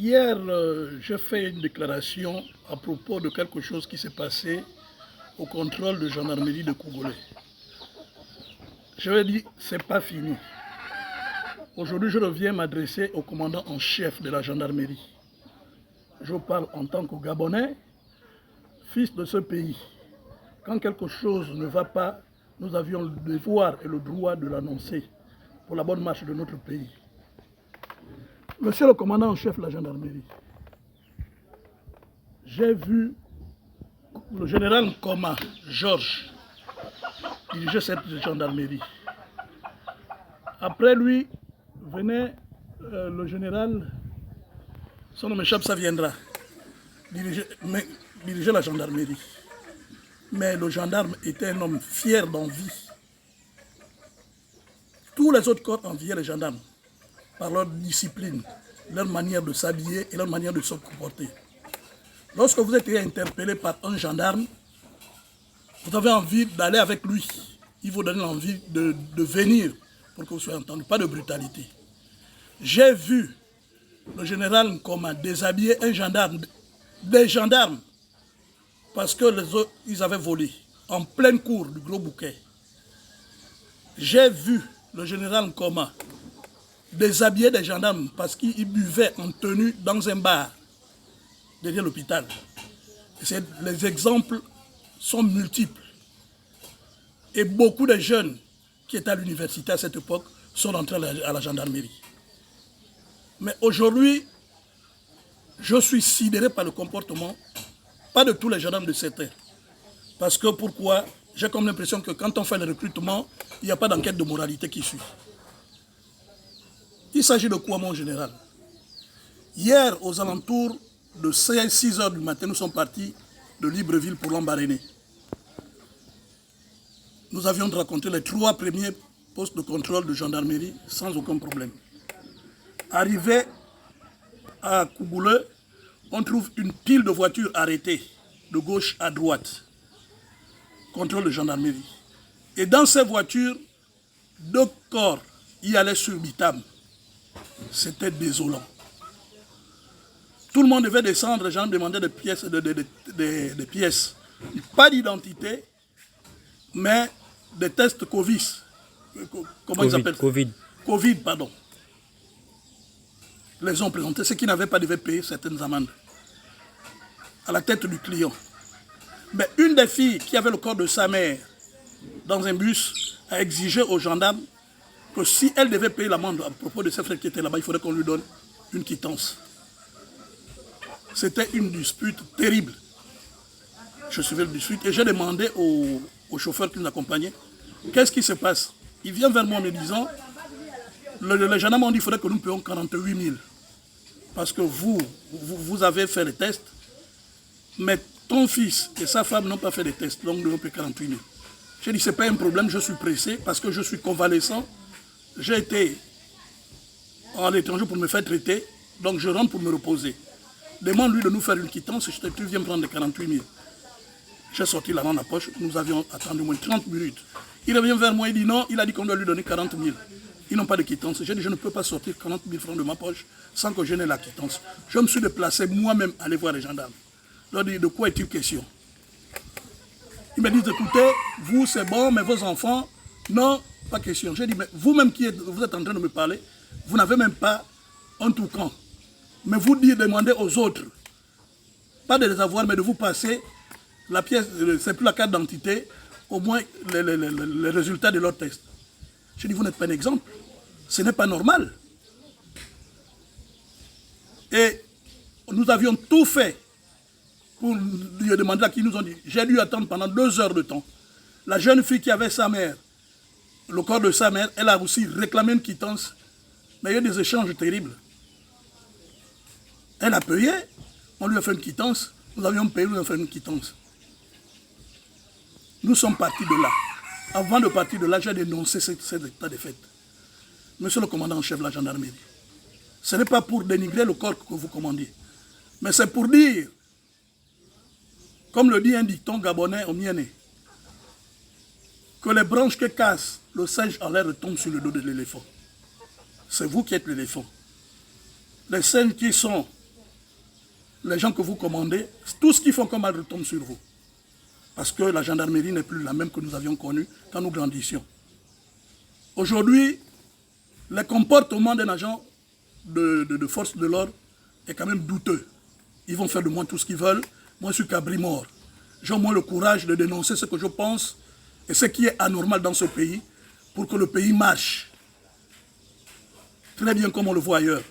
Hier, j'ai fait une déclaration à propos de quelque chose qui s'est passé au contrôle de gendarmerie de Kougolé. Je vais dire, c'est pas fini. Aujourd'hui, je reviens m'adresser au commandant en chef de la gendarmerie. Je parle en tant que Gabonais, fils de ce pays. Quand quelque chose ne va pas, nous avions le devoir et le droit de l'annoncer pour la bonne marche de notre pays. Monsieur le commandant en chef de la gendarmerie, j'ai vu le général Nkoma, Georges, diriger cette gendarmerie. Après lui, venait le général, son nom m'échappe, ça viendra, diriger la gendarmerie. Mais le gendarme était un homme fier d'envie. Tous les autres corps enviaient les gendarmes par leur discipline, leur manière de s'habiller et leur manière de se comporter. Lorsque vous êtes interpellé par un gendarme, vous avez envie d'aller avec lui. Il vous donne l'envie de venir pour que vous soyez entendu, pas de brutalité. J'ai vu le général Nkoma déshabiller un gendarme, des gendarmes, parce que les autres, ils avaient volé en pleine cour du Gros Bouquet. J'ai vu le général Nkoma déshabiller des gendarmes parce qu'ils buvaient en tenue dans un bar derrière l'hôpital. Les exemples sont multiples. Et beaucoup de jeunes qui étaient à l'université à cette époque sont rentrés à la gendarmerie. Mais aujourd'hui, je suis sidéré par le comportement, pas de tous les gendarmes de cette ère. Parce que pourquoi? J'ai comme l'impression que quand on fait le recrutement, il n'y a pas d'enquête de moralité qui suit. Il s'agit de quoi, mon général? Hier, aux alentours de 6 heures du matin, nous sommes partis de Libreville pour l'Ambaréné. Nous avions raconté les 3 premiers postes de contrôle de gendarmerie sans aucun problème. Arrivé à Kougolé, on trouve une pile de voitures arrêtées de gauche à droite. Contrôle de gendarmerie. Et dans ces voitures, 2 corps y allaient sur Bitam. C'était désolant. Tout le monde devait descendre, les gens demandaient des pièces, des pièces. Pas d'identité, mais des tests Covid. Comment ils appellent ça? Covid, pardon. Les ont présentés. Ceux qui n'avaient pas devaient payer certaines amendes. À la tête du client. Mais une des filles qui avait le corps de sa mère dans un bus a exigé aux gendarmes que si elle devait payer l'amende à propos de ses frères qui étaient là-bas, il faudrait qu'on lui donne une quittance. C'était une dispute terrible. Je suivais le dispute et j'ai demandé au chauffeur qui nous accompagnait, qu'est-ce qui se passe? Il vient vers moi en me disant, les gendarmes ont dit qu'il faudrait que nous payions 48 000. Parce que vous avez fait les tests, mais ton fils et sa femme n'ont pas fait les tests, donc nous devons payer 48 000. J'ai dit, ce n'est pas un problème, je suis pressé parce que je suis convalescent. J'ai été à l'étranger pour me faire traiter, donc je rentre pour me reposer. Demande-lui de nous faire une quittance, tu viens prendre les 48 000. J'ai sorti l'argent de la poche, nous avions attendu au moins 30 minutes. Il revient vers moi, il dit non, il a dit qu'on doit lui donner 40 000. Ils n'ont pas de quittance. J'ai dit, je ne peux pas sortir 40 000 francs de ma poche sans que je n'ai la quittance. Je me suis déplacé moi-même aller voir les gendarmes. Je leur ai dit, de quoi est-il question? Ils me disent, écoutez, vous c'est bon, mais vos enfants, non, pas question. J'ai dit, mais vous-même qui vous êtes en train de me parler, vous n'avez même pas un toucan. Mais vous demandez aux autres, pas de les avoir, mais de vous passer la pièce, c'est plus la carte d'identité, au moins les résultats de leur test. Je dis, vous n'êtes pas un exemple. Ce n'est pas normal. Et nous avions tout fait pour lui demander à qui nous ont dit. J'ai dû attendre pendant 2 heures de temps. La jeune fille qui avait sa mère, le corps de sa mère, elle a aussi réclamé une quittance. Mais il y a eu des échanges terribles. Elle a payé, on lui a fait une quittance. Nous avions payé, nous avons fait une quittance. Nous sommes partis de là. Avant de partir de là, j'ai dénoncé cet état de fait. Monsieur le commandant en chef de la gendarmerie, ce n'est pas pour dénigrer le corps que vous commandez, mais c'est pour dire, comme le dit un dicton gabonais au Mienné, que les branches que cassent, le singe en l'air retombe sur le dos de l'éléphant. C'est vous qui êtes l'éléphant. Les singes qui sont les gens que vous commandez, tout ce qu'ils font comme mal retombe sur vous. Parce que la gendarmerie n'est plus la même que nous avions connue quand nous grandissions. Aujourd'hui, le comportement d'un agent de force de l'ordre est quand même douteux. Ils vont faire de moi tout ce qu'ils veulent. Moi, je suis cabri mort. J'ai au moins le courage de dénoncer ce que je pense et ce qui est anormal dans ce pays pour que le pays marche. Très bien comme on le voit ailleurs.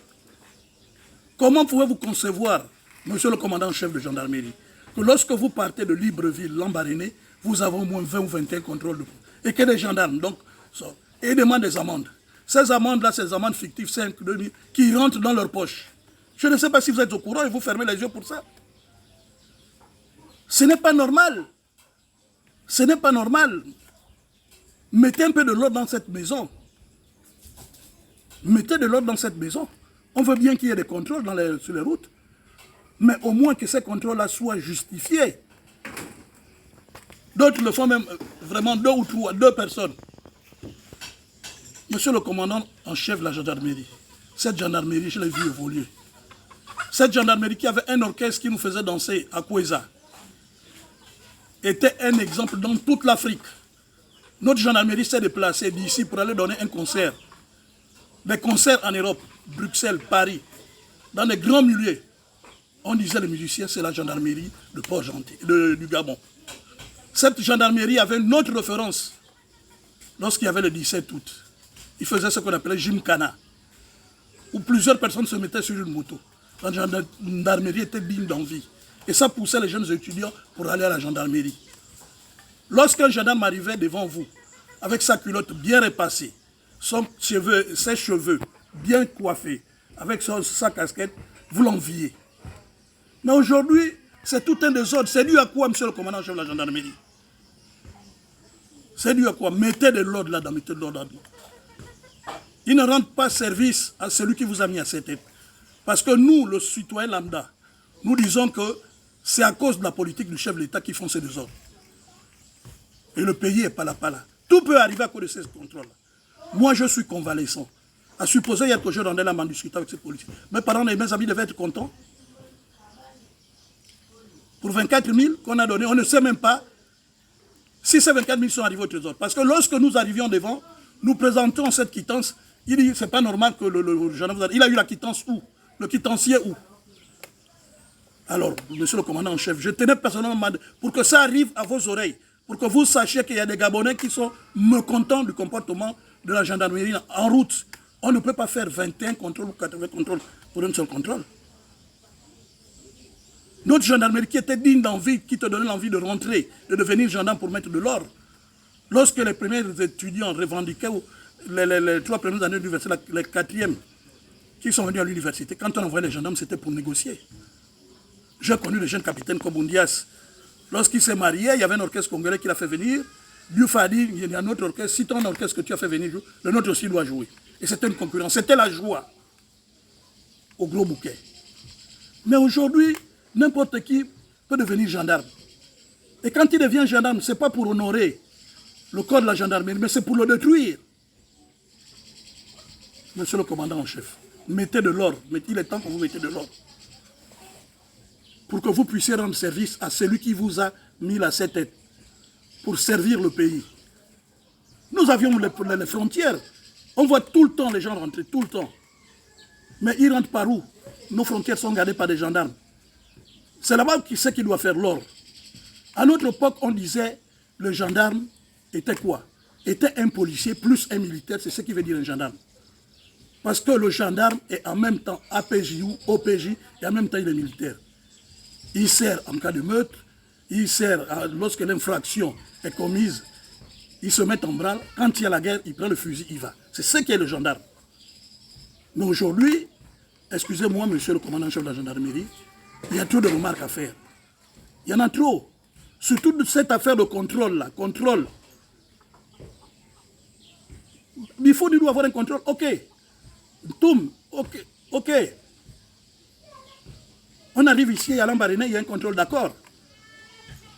Comment pouvez-vous concevoir, monsieur le commandant-chef de gendarmerie, que lorsque vous partez de Libreville, Lambaréné, vous avez au moins 20 ou 21 contrôles et que les gendarmes donc, et demandent des amendes. Ces amendes-là, ces amendes fictives, 5, 2 000, qui rentrent dans leur poche. Je ne sais pas si vous êtes au courant et vous fermez les yeux pour ça. Ce n'est pas normal. Ce n'est pas normal. Mettez un peu de l'ordre dans cette maison. Mettez de l'ordre dans cette maison. On veut bien qu'il y ait des contrôles sur les routes. Mais au moins que ces contrôles-là soient justifiés. D'autres le font même vraiment 2 ou 3, 2 personnes. Monsieur le commandant en chef de la gendarmerie, cette gendarmerie, je l'ai vu évoluer. Cette gendarmerie qui avait un orchestre qui nous faisait danser à Kouéza était un exemple dans toute l'Afrique. Notre gendarmerie s'est déplacée d'ici pour aller donner un concert. Des concerts en Europe, Bruxelles, Paris, dans des grands milieux. On disait les musiciens, c'est la gendarmerie de Port-Gentil, du Gabon. Cette gendarmerie avait une autre référence lorsqu'il y avait le 17 août. Il faisait ce qu'on appelait Gymkhana, où plusieurs personnes se mettaient sur une moto. La gendarmerie était digne d'envie. Et ça poussait les jeunes étudiants pour aller à la gendarmerie. Lorsqu'un gendarme arrivait devant vous, avec sa culotte bien repassée, ses cheveux bien coiffés, avec sa casquette, vous l'enviez. Mais aujourd'hui, c'est tout un désordre. C'est dû à quoi, monsieur le commandant-chef de la gendarmerie? C'est dû à quoi? Mettez de l'ordre là-dedans, mettez de l'ordre là-dedans. Il ne rend pas service à celui qui vous a mis à cette tête. Parce que nous, le citoyen lambda, nous disons que c'est à cause de la politique du chef de l'État qu'ils font ces désordres. Et le pays est pas là. Tout peut arriver à cause de ces contrôles-là. Moi, je suis convalescent. À supposer hier que je rendais la main discuter avec ces policiers. Mes parents et mes amis devaient être contents. Pour 24 000 qu'on a donné, on ne sait même pas si ces 24 000 sont arrivés au trésor. Parce que lorsque nous arrivions devant, nous présentons cette quittance. Il dit, c'est pas normal que le gendarme vous a dit. Il a eu la quittance où? Le quittencier où? Alors, monsieur le commandant en chef, je tenais personnellement pour que ça arrive à vos oreilles, pour que vous sachiez qu'il y a des Gabonais qui sont mécontents du comportement de la gendarmerie en route. On ne peut pas faire 21 contrôles ou 80 contrôles pour un seul contrôle. Notre gendarmerie qui était digne d'envie, qui te donnait l'envie de rentrer, de devenir gendarme pour mettre de l'ordre. Lorsque les premiers étudiants revendiquaient les 3 premières années de l'université, les 4e, qui sont venus à l'université, quand on envoyait les gendarmes, c'était pour négocier. J'ai connu le jeune capitaine Kobundias. Lorsqu'il s'est marié, il y avait un orchestre congolais qui l'a fait venir. Diouf a dit, il y a un autre orchestre, si ton orchestre que tu as fait venir, le nôtre aussi doit jouer. Et c'était une concurrence, c'était la joie au gros bouquet. Mais aujourd'hui, n'importe qui peut devenir gendarme. Et quand il devient gendarme, ce n'est pas pour honorer le corps de la gendarmerie, mais c'est pour le détruire. Monsieur le commandant en chef, mettez de l'ordre, il est temps que vous mettez de l'ordre. Pour que vous puissiez rendre service à celui qui vous a mis à cette tête, pour servir le pays. Nous avions les frontières. On voit tout le temps les gens rentrer, tout le temps. Mais ils rentrent par où? Nos frontières sont gardées par des gendarmes. C'est là-bas qui sait qui doit faire l'ordre. À notre époque, on disait le gendarme était quoi? Était un policier plus un militaire, c'est ce qui veut dire un gendarme. Parce que le gendarme est en même temps APJ ou OPJ et en même temps il est militaire. Il sert en cas de meurtre, il sert lorsque l'infraction est commise, il se met en branle. Quand il y a la guerre, il prend le fusil, il va. C'est ce qu'est le gendarme. Mais aujourd'hui, excusez-moi, monsieur le commandant-chef de la gendarmerie, il y a trop de remarques à faire. Il y en a trop. Surtout de cette affaire de contrôle-là. Contrôle. Il faut du doit avoir un contrôle. Ok. Toum. Ok. Ok. On arrive ici à Lambaréné, il y a un contrôle, d'accord.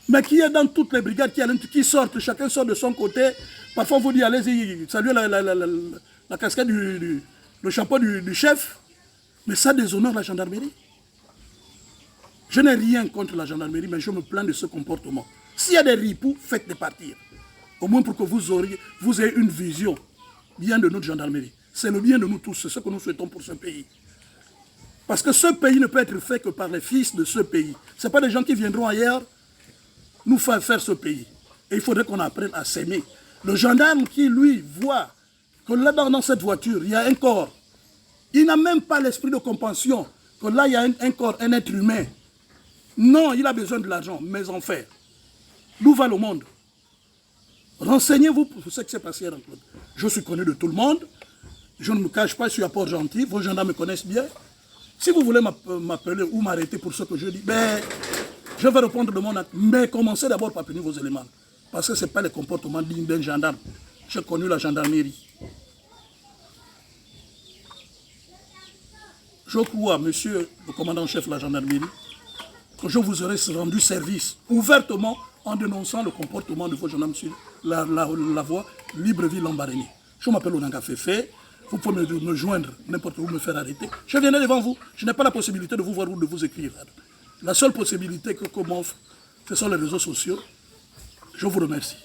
Mais qui est dans toutes les brigades qui sortent, chacun sort de son côté. Parfois, on vous dit, allez-y, saluez la casquette le chapeau du chef. Mais ça déshonore la gendarmerie. Je n'ai rien contre la gendarmerie, mais je me plains de ce comportement. S'il y a des ripoux, faites-les partir. Au moins pour que vous ayez une vision bien de notre gendarmerie. C'est le bien de nous tous, c'est ce que nous souhaitons pour ce pays. Parce que ce pays ne peut être fait que par les fils de ce pays. Ce n'est pas des gens qui viendront ailleurs nous faire ce pays. Et il faudrait qu'on apprenne à s'aimer. Le gendarme qui, lui, voit que là, dans cette voiture, il y a un corps. Il n'a même pas l'esprit de compassion. Que là, il y a un corps, un être humain. Non, il a besoin de l'argent, mais en fait. D'où va le monde? Renseignez-vous pour ce qui s'est passé à Claude. Je suis connu de tout le monde. Je ne me cache pas, je suis à Port-Gentil. Vos gendarmes me connaissent bien. Si vous voulez m'appeler ou m'arrêter pour ce que je dis, ben, je vais répondre de mon acte. Mais commencez d'abord par punir vos éléments. Parce que ce n'est pas le comportement digne d'un gendarme. J'ai connu la gendarmerie. Je crois, monsieur le commandant-chef de la gendarmerie, que je vous aurais rendu service ouvertement en dénonçant le comportement de vos gendarmes sur la voie Libreville-Lambaréné. Je m'appelle Onanga Fefe. Vous pouvez me joindre n'importe où, me faire arrêter. Je viendrai devant vous. Je n'ai pas la possibilité de vous voir ou de vous écrire. La seule possibilité que m'offre, ce sont les réseaux sociaux. Je vous remercie.